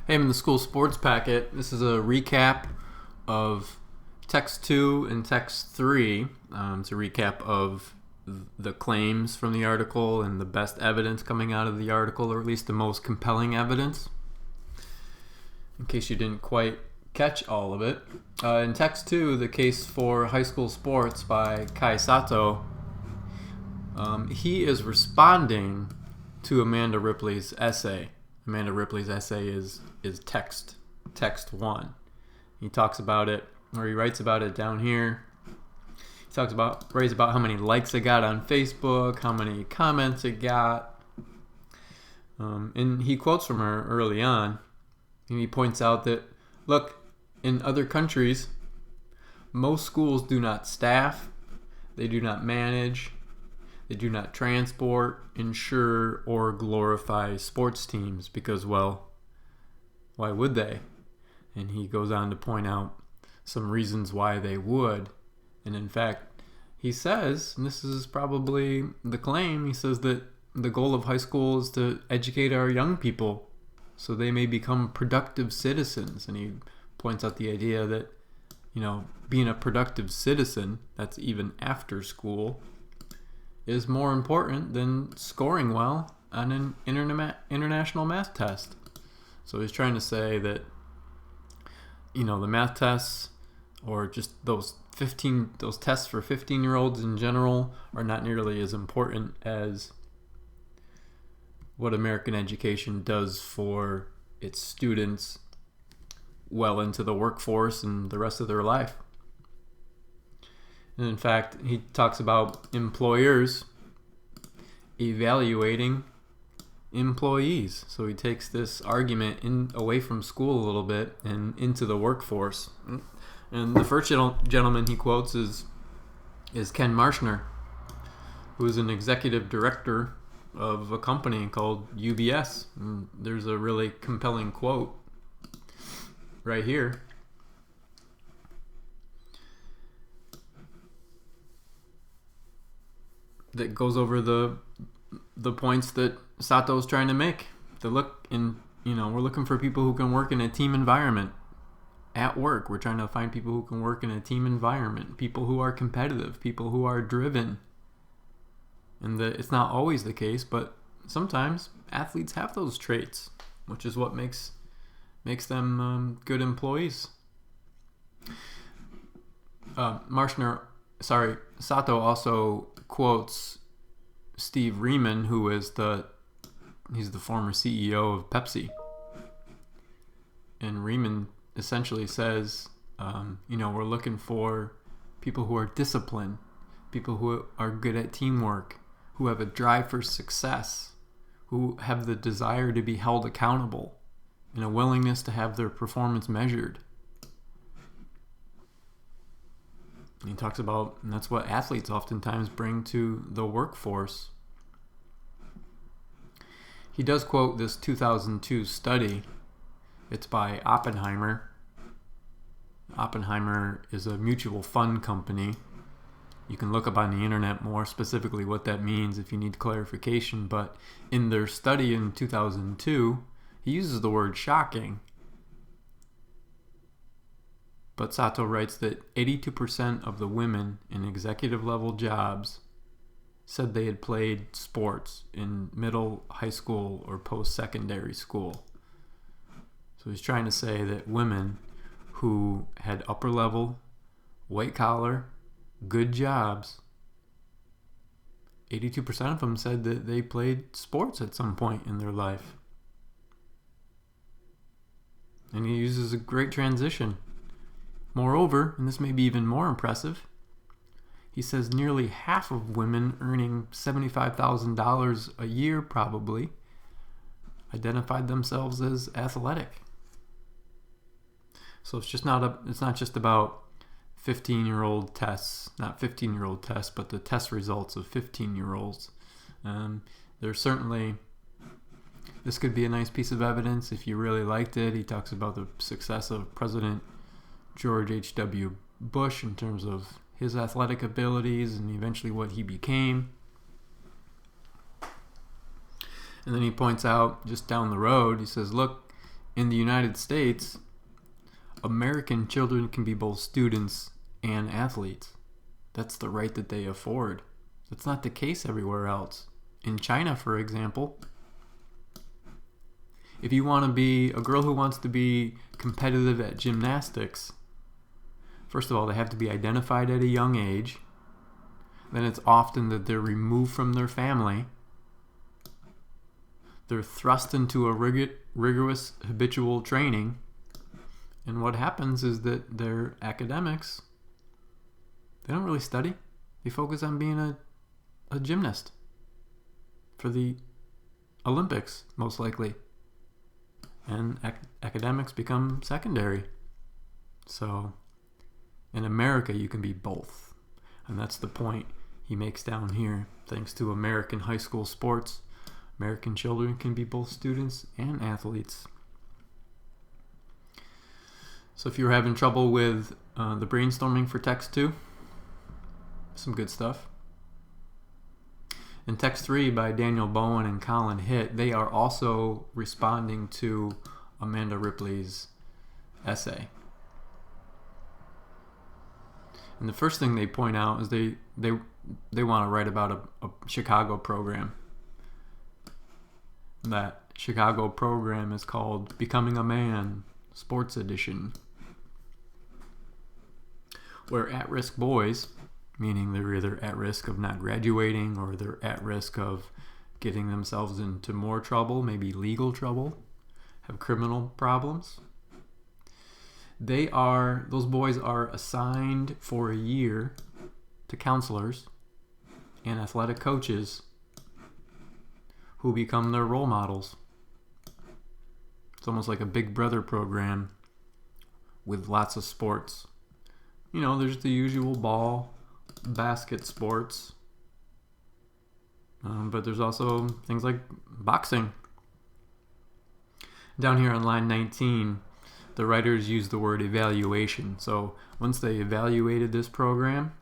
Hey, I'm in the school sports packet. This is a recap of text 2 and text 3. It's a recap of the claims from the article and the best evidence coming out of the article, or at least the most compelling evidence, in case you didn't quite catch all of it. In text 2, the case for high school sports by Kai Sato, he is responding to Amanda Ripley's essay. Amanda Ripley's essay is text 1. He talks about it, or he writes about it down here. He writes about how many likes it got on Facebook, how many comments it got, and he quotes from her early on, and he points out that, look, in other countries, most schools do not staff, they do not manage, they do not transport, insure, or glorify sports teams because, well, why would they? And he goes on to point out some reasons why they would. And in fact, he says, and this is probably the claim, he says that the goal of high school is to educate our young people so they may become productive citizens. And he points out the idea that, being a productive citizen, that's even after school, is more important than scoring well on an international math test. So he's trying to say that, the math tests, or just those tests for 15-year-olds in general, are not nearly as important as what American education does for its students well into the workforce and the rest of their life. And in fact, he talks about employers evaluating employees. So he takes this argument away from school a little bit and into the workforce. And the first gentleman he quotes is Ken Marshner, who is an executive director of a company called UBS. And there's a really compelling quote right here. That goes over the points that Sato's trying to make. We're looking for people who can work in a team environment at work. We're trying to find people who can work in a team environment, people who are competitive, people who are driven. And it's not always the case, but sometimes athletes have those traits, which is what makes them good employees. Sato also quotes Steve Riemann, who is he's the former CEO of Pepsi. And Riemann essentially says, we're looking for people who are disciplined, people who are good at teamwork, who have a drive for success, who have the desire to be held accountable, and a willingness to have their performance measured. And he talks about, and that's what athletes oftentimes bring to the workforce. He does quote this 2002 study. It's by Oppenheimer. Oppenheimer is a mutual fund company. You can look up on the internet more specifically what that means if you need clarification. But in their study in 2002, he uses the word shocking. But Sato writes that 82% of the women in executive level jobs said they had played sports in middle, high school, or post-secondary school. So he's trying to say that women who had upper level, white collar, good jobs, 82% of them said that they played sports at some point in their life. And he uses a great transition. Moreover, and this may be even more impressive, he says nearly half of women earning $75,000 a year probably identified themselves as athletic. So it's not just about 15-year-old tests, not 15-year-old tests, but the test results of 15-year-olds. There's certainly, this could be a nice piece of evidence if you really liked it. He talks about the success of President George H.W. Bush in terms of his athletic abilities and eventually what he became. And then he points out just down the road, he says, look, in the United States, American children can be both students and athletes. That's the right that they afford. That's not the case everywhere else. In China, for example, if you want to be a girl who wants to be competitive at gymnastics, first of all, they have to be identified at a young age. Then it's often that they're removed from their family. They're thrust into a rigorous habitual training. And what happens is that their academics, they don't really study. They focus on being a gymnast for the Olympics, most likely. And academics become secondary. So in America, you can be both. And that's the point he makes down here. Thanks to American high school sports, American children can be both students and athletes. So if you're having trouble with the brainstorming for text 2, some good stuff. In text 3 by Daniel Bowen and Colin Hitt, they are also responding to Amanda Ripley's essay. And the first thing they point out is they want to write about a Chicago program. That Chicago program is called Becoming a Man, Sports Edition, where at-risk boys, meaning they're either at risk of not graduating or they're at risk of getting themselves into more trouble, maybe legal trouble, have criminal problems. Those boys are assigned for a year to counselors and athletic coaches who become their role models. It's almost like a Big Brother program with lots of sports. You know, there's the usual ball, basket sports, but there's also things like boxing. Down here on line 19, the writers use the word evaluation. So once they evaluated this program,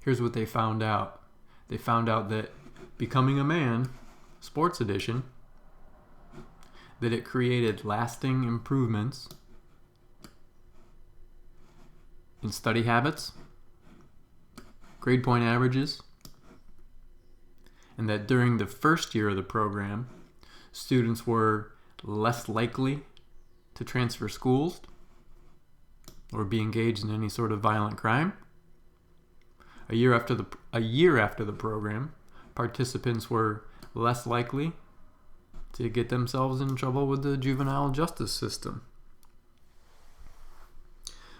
here's what they found out. They found out that Becoming a Man, Sports Edition, that it created lasting improvements in study habits, grade point averages, and that during the first year of the program, students were less likely to transfer schools or be engaged in any sort of violent crime. A year after the program, participants were less likely to get themselves in trouble with the juvenile justice system.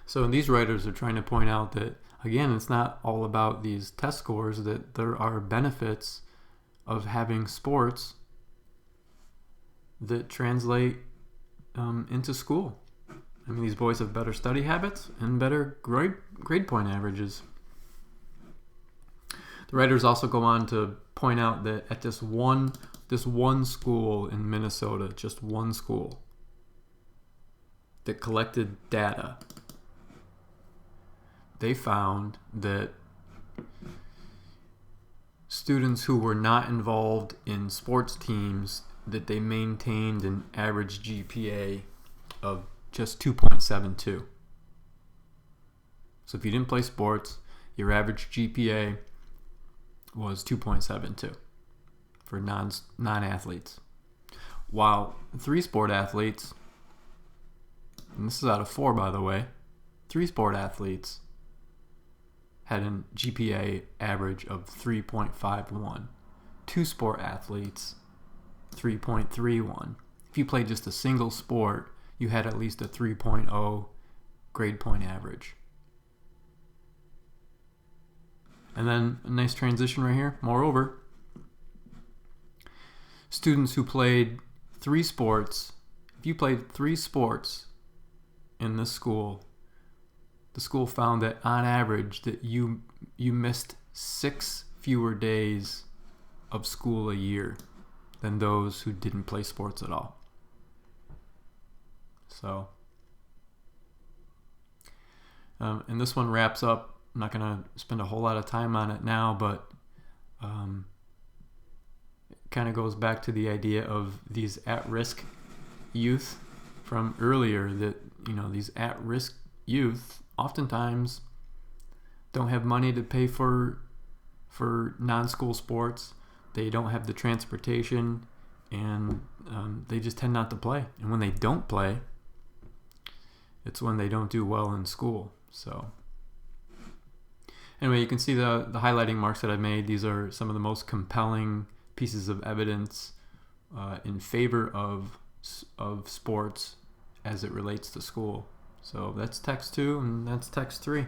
So these writers are trying to point out that, again, it's not all about these test scores, that there are benefits of having sports that translate into school. I mean, these boys have better study habits and better grade point averages. The writers also go on to point out that at this one school in Minnesota, just one school, that collected data, they found that students who were not involved in sports teams, that they maintained an average GPA of just 2.72. So if you didn't play sports, your average GPA was 2.72 for non-athletes. While 3-sport athletes, and this is out of 4 by the way, 3-sport athletes had a GPA average of 3.51. 2-sport athletes, 3.31. If you played just a single sport, you had at least a 3.0 grade point average. And then a nice transition right here. Moreover, students who played 3 sports, if you played 3 sports in this school, the school found that on average that you missed 6 fewer days of school a year than those who didn't play sports at all. So, and this one wraps up. I'm not going to spend a whole lot of time on it now, but it kind of goes back to the idea of these at-risk youth from earlier that, these at-risk youth oftentimes don't have money to pay for non-school sports. They don't have the transportation, and they just tend not to play. And when they don't play, it's when they don't do well in school. So anyway, you can see the highlighting marks that I've made. These are some of the most compelling pieces of evidence in favor of sports as it relates to school. So that's text 2 and that's text 3.